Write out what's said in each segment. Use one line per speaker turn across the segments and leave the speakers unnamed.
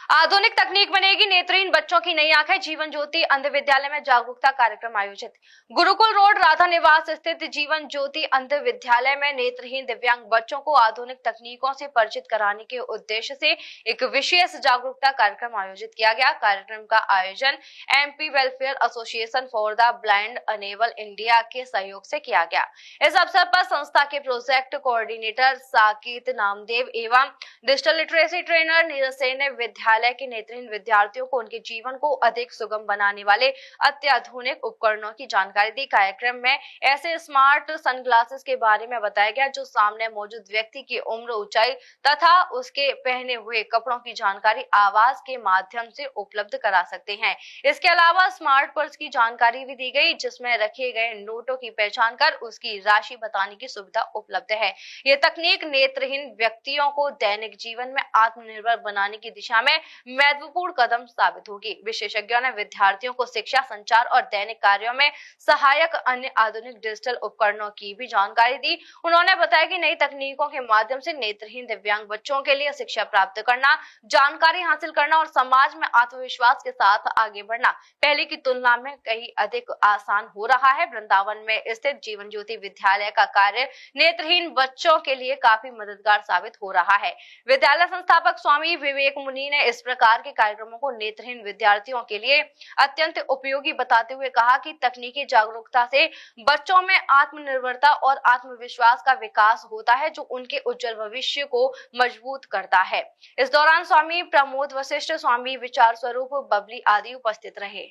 आधुनिक तकनीक बनेगी नेत्रहीन बच्चों की नई आंखें। जीवन ज्योति अंध विद्यालय में जागरूकता कार्यक्रम आयोजित। गुरुकुल रोड राधा निवास स्थित जीवन ज्योति अंध विद्यालय में नेत्रहीन दिव्यांग बच्चों को आधुनिक तकनीकों से परिचित कराने के उद्देश्य से एक विशेष जागरूकता कार्यक्रम आयोजित किया गया। कार्यक्रम का आयोजन MP welfare association for the blind enable India के सहयोग से किया गया। इस अवसर पर संस्था के प्रोजेक्ट कोऑर्डिनेटर साकेत नामदेव एवं digital literacy trainer Neeraj Sen ने विद्यालय के नेत्रहीन विद्यार्थियों को उनके जीवन को अधिक सुगम बनाने वाले अत्याधुनिक उपकरणों की जानकारी दी। कार्यक्रम में ऐसे स्मार्ट सनग्लासेस के बारे में बताया गया जो सामने मौजूद व्यक्ति की उम्र, ऊंचाई तथा उसके पहने हुए कपड़ों की जानकारी आवाज के माध्यम से उपलब्ध करा सकते हैं। इसके अलावा स्मार्ट पर्स की जानकारी भी दी गई जिसमें रखे गए नोटों की पहचान कर उसकी राशि बताने की सुविधा उपलब्ध है। ये तकनीक नेत्रहीन व्यक्तियों को दैनिक जीवन में आत्मनिर्भर बनाने की दिशा में महत्वपूर्ण कदम साबित होगी। विशेषज्ञों ने विद्यार्थियों को शिक्षा, संचार और दैनिक कार्यों में सहायक अन्य आधुनिक डिजिटल उपकरणों की भी जानकारी दी। उन्होंने बताया कि नई तकनीकों के माध्यम से नेत्रहीन दिव्यांग बच्चों के लिए शिक्षा प्राप्त करना, जानकारी हासिल करना और समाज में आत्मविश्वास के साथ आगे बढ़ना पहले की तुलना में कहीं अधिक आसान हो रहा है। वृंदावन में स्थित जीवन ज्योति विद्यालय का कार्य नेत्रहीन बच्चों के लिए काफी मददगार साबित हो रहा है। विद्यालय संस्थापक स्वामी विवेक मुनि ने इस प्रकार के कार्यक्रमों को नेत्रहीन विद्यार्थियों के लिए अत्यंत उपयोगी बताते हुए कहा कि तकनीकी जागरूकता से बच्चों में आत्मनिर्भरता और आत्मविश्वास का विकास होता है जो उनके उज्जवल भविष्य को मजबूत करता है। इस दौरान स्वामी प्रमोद वशिष्ठ, स्वामी विचार स्वरूप बबली आदि उपस्थित रहे।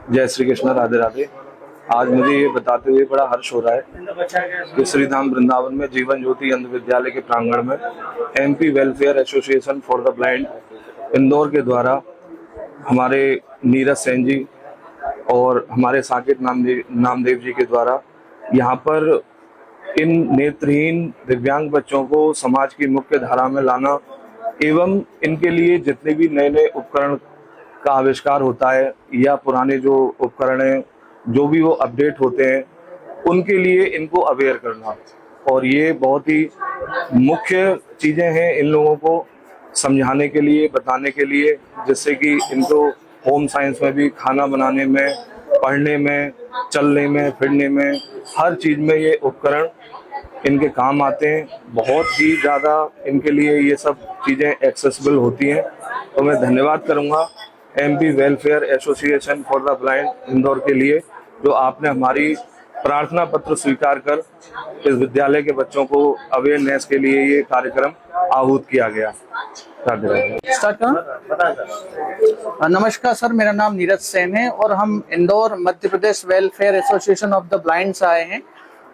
जय श्री कृष्ण, राधे राधे। आज मुझे ये बताते हुए बड़ा हर्ष हो रहा है कि श्री धाम वृंदावन में जीवन ज्योति अंध विद्यालय के प्रांगण में MP welfare association for the blind Indore के द्वारा हमारे नीरज सेन जी और हमारे साकेत नामदेव जी के द्वारा यहाँ पर इन नेत्रहीन दिव्यांग बच्चों को समाज की मुख्य धारा में लाना एवं इनके लिए जितने भी नए नए उपकरण का आविष्कार होता है या पुराने जो उपकरण हैं जो भी वो अपडेट होते हैं उनके लिए इनको अवेयर करना, और ये बहुत ही मुख्य चीज़ें हैं इन लोगों को समझाने के लिए, बताने के लिए, जिससे कि इनको होम साइंस में भी, खाना बनाने में, पढ़ने में, चलने में, फिरने में, हर चीज़ में ये उपकरण इनके काम आते हैं। बहुत ही ज़्यादा इनके लिए ये सब चीज़ें एक्सेसिबल होती हैं। तो मैं धन्यवाद करूँगा MP welfare association for the blind Indore के लिए जो आपने हमारी प्रार्थना पत्र स्वीकार कर इस विद्यालय के बच्चों को अवेयरनेस के लिए ये कार्यक्रम आहूत किया गया।
नमस्कार सर, मेरा नाम नीरज सेन है और हम Indore Madhya Pradesh welfare association of the blind से आए हैं।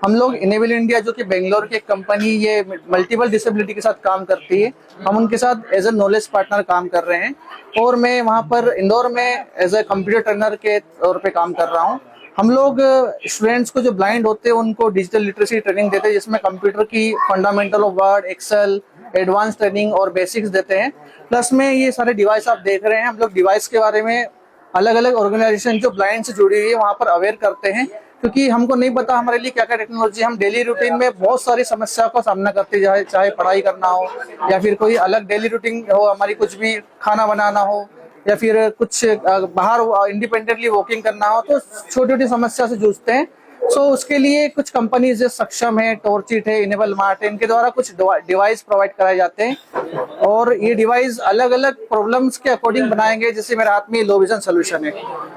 हम लोग इनेबल इंडिया जो कि बेंगलोर की एक कंपनी ये मल्टीपल डिसेबिलिटी के साथ काम करती है, हम उनके साथ एज ए नॉलेज पार्टनर काम कर रहे हैं और मैं वहाँ पर इंदौर में एज ए कंप्यूटर ट्रेनर के तौर पे काम कर रहा हूँ। हम लोग स्टूडेंट्स को जो ब्लाइंड होते हैं उनको डिजिटल लिटरेसी ट्रेनिंग देते हैं जिसमें कंप्यूटर की fundamental of Word, Excel, advance training और बेसिक्स देते हैं। प्लस में ये सारे डिवाइस आप देख रहे हैं, हम लोग डिवाइस के बारे में अलग अलग ऑर्गेनाइजेशन जो ब्लाइंड से जुड़ी हुई है वहाँ पर अवेयर करते हैं, क्योंकि हमको नहीं पता हमारे लिए क्या क्या टेक्नोलॉजी। हम डेली रूटीन में बहुत सारी समस्याओं का सामना करते हैं, चाहे पढ़ाई करना हो या फिर कोई अलग डेली रूटीन हो, हमारी कुछ भी खाना बनाना हो या फिर कुछ बाहर इंडिपेंडेंटली वॉकिंग करना हो, तो छोटी छोटी समस्या से जूझते हैं। सो उसके लिए कुछ कंपनीज सक्षम है, टॉर्चिट है, इनेबल मार्ट है, इनके द्वारा कुछ डिवाइस प्रोवाइड कराए जाते हैं और ये डिवाइस अलग अलग प्रॉब्लम्स के अकॉर्डिंग बनाएंगे। जैसे मेरे हाथ में लो विजन सोल्यूशन है,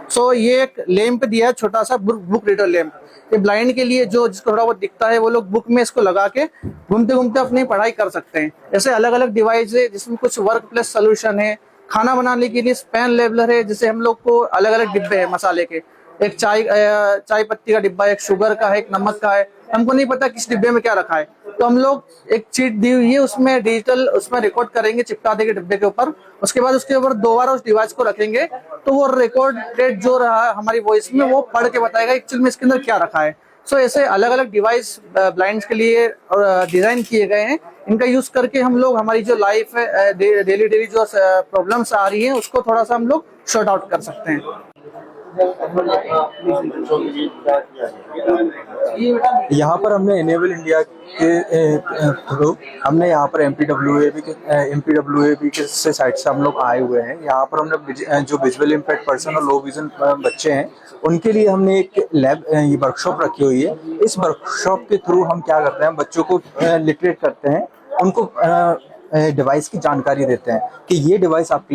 सो ये एक लैंप दिया, छोटा सा बुक रीडर लैंप। ये ब्लाइंड के लिए जो जिसको थोड़ा बहुत दिखता है वो लोग बुक में इसको लगा के घूमते घूमते अपनी पढ़ाई कर सकते हैं। ऐसे अलग अलग डिवाइस है जिसमें कुछ वर्क प्लेस सोल्यूशन है। खाना बनाने के लिए स्पैन लेवलर है, जिसे हम लोग को अलग अलग डिब्बे है मसाले के, एक चाय पत्ती का डिब्बा है, एक शुगर का है, एक नमक का है। हमको नहीं पता किस डिब्बे में क्या रखा है, तो हम लोग एक चीट दी हुई है उसमें डिजिटल उसमें रिकॉर्ड करेंगे, चिपका देंगे डिब्बे के ऊपर। उसके बाद उसके ऊपर 2 बार उस डिवाइस को रखेंगे तो वो रिकॉर्डेड जो रहा हमारी वॉइस में वो पढ़ के बताएगा एक्चुअल में इसके अंदर क्या रखा है। सो ऐसे अलग अलग डिवाइस ब्लाइंड्स के लिए डिजाइन किए गए हैं। इनका यूज करके हम लोग हमारी जो लाइफ है, डेली जो प्रॉब्लम्स आ रही है उसको थोड़ा सा हम लोग शॉर्ट आउट कर सकते हैं।
यहाँ पर हमने इनेबल इंडिया के थ्रू हमने यहाँ पर एमपीडब्ल्यूएबी के से साइड से हम लोग आए हुए हैं। यहाँ पर हमने जो विजुअल इम्पेक्ट पर्सन और लो विजन बच्चे हैं उनके लिए हमने एक लैब ये वर्कशॉप रखी हुई है। इस वर्कशॉप के थ्रू हम क्या करते हैं, बच्चों को लिटरेट करते हैं, उनको डिवाइस की जानकारी देते हैं कि ये डिवाइस आपके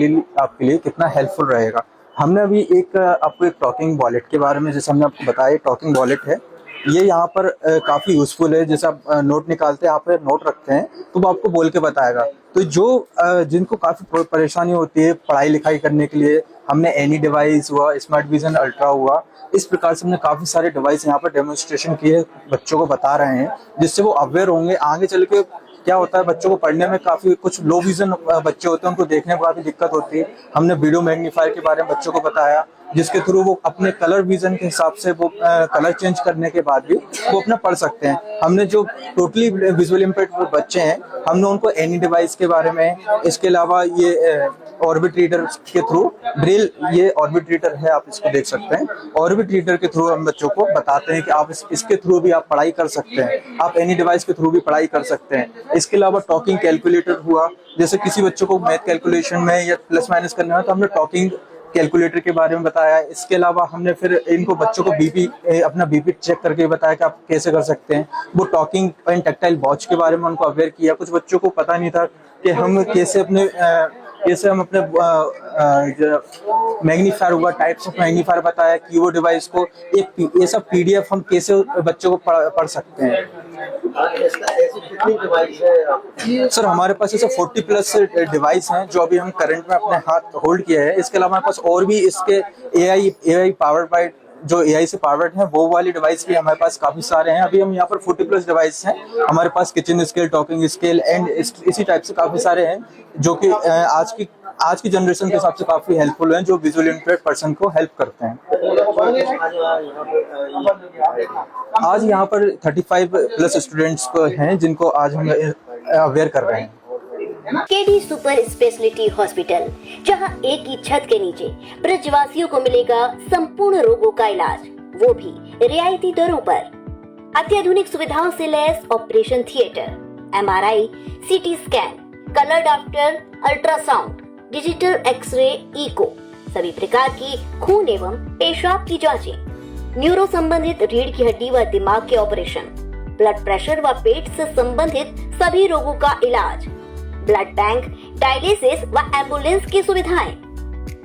लिए कितना हेल्पफुल रहेगा। हमने अभी आपको एक टॉकिंग वॉलेट के बारे में, जैसे हमने आपको बताया, टॉकिंग वॉलेट है ये, यहाँ पर काफ़ी यूज़फुल है। जैसे आप नोट निकालते हैं, यहाँ पर नोट रखते हैं तो वो आपको बोल के बताएगा। तो जो जिनको काफ़ी परेशानी होती है पढ़ाई लिखाई करने के लिए, हमने एनी डिवाइस हुआ, स्मार्ट विजन अल्ट्रा हुआ, इस प्रकार से हमने काफ़ी सारे डिवाइस यहाँ पर डेमोन्स्ट्रेशन किए, बच्चों को बता रहे हैं, जिससे वो अवेयर होंगे। आगे चल के क्या होता है, बच्चों को पढ़ने में काफ़ी, कुछ लो विजन बच्चे होते हैं उनको देखने में काफ़ी दिक्कत होती है। हमने वीडियो मैग्नीफायर के बारे में बच्चों को बताया, जिसके थ्रू वो अपने कलर विजन के हिसाब से वो कलर चेंज करने के बाद भी वो अपना पढ़ सकते हैं। हमने जो टोटली विजुअल इम्पेक्ट बच्चे हैं, हमने उनको एनी डिवाइस के बारे में, इसके अलावा ये ऑर्बिट रीडर के थ्रू ब्रेल, ये ऑर्बिट रीडर है, आप इसको देख सकते हैं। ऑर्बिट रीडर के थ्रू हम बच्चों को बताते हैं कि आप इसके थ्रू भी आप पढ़ाई कर सकते हैं, आप एनी डिवाइस के थ्रू भी पढ़ाई कर सकते हैं। इसके अलावा टॉकिंग कैलकुलेटर हुआ, जैसे किसी बच्चों को मैथ कैलकुलेशन में या प्लस माइनस करना है तो हमने टॉकिंग कैलकुलेटर के बारे में बताया। इसके अलावा हमने फिर इनको बच्चों को अपना बीपी चेक करके बताया कि आप कैसे कर सकते हैं। वो टॉकिंग एंड टैक्टाइल वॉच के बारे में उनको अवेयर किया। कुछ बच्चों को पता नहीं था कि हम कैसे अपने मैग्नीफायर हुआ, टाइप्स ऑफ मैग्नीफायर बताया, कीबोर्ड डिवाइस को ये सब पीडीएफ हम कैसे बच्चों को पढ़ सकते हैं। सर हमारे पास ऐसे 40 प्लस डिवाइस हैं जो अभी हम करंट में अपने हाथ होल्ड किए हैं। इसके अलावा हमारे पास और भी इसके एआई पावर्ड बाय, जो एआई से पावर्ड है, वो वाली डिवाइस भी हमारे पास काफी सारे हैं। अभी हम यहाँ पर 40 प्लस डिवाइस हैं हमारे पास, kitchen scale, talking scale and इसी टाइप से काफी सारे हैं जो कि आज की जनरेशन के हिसाब से काफी हेल्पफुल हैं, जो विजुअल इम्पेयर्ड पर्सन को हेल्प करते हैं। आज यहाँ पर 35 प्लस स्टूडेंट्स को हैं जिनको आज हम अवेयर कर रहे हैं।
केडी सुपर स्पेशलिटी हॉस्पिटल, जहां एक ही छत के नीचे ब्रजवासियों को मिलेगा संपूर्ण रोगों का इलाज, वो भी रियायती दरों पर। अत्याधुनिक सुविधाओं से लैस operation theatre, MRI, CT scan, colour doctor, ultrasound, digital x-ray, echo, सभी प्रकार की खून एवं पेशाब की जांचें, न्यूरो संबंधित रीढ़ की हड्डी व दिमाग के ऑपरेशन, ब्लड प्रेशर व पेट से संबंधित सभी रोगों का इलाज, ब्लड बैंक, डायलिसिस व एम्बुलेंस की सुविधाएं,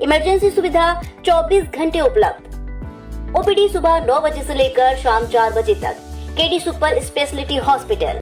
इमरजेंसी सुविधा 24 घंटे उपलब्ध। ओपीडी सुबह 9 बजे से लेकर शाम 4 बजे तक। KD super speciality hospital.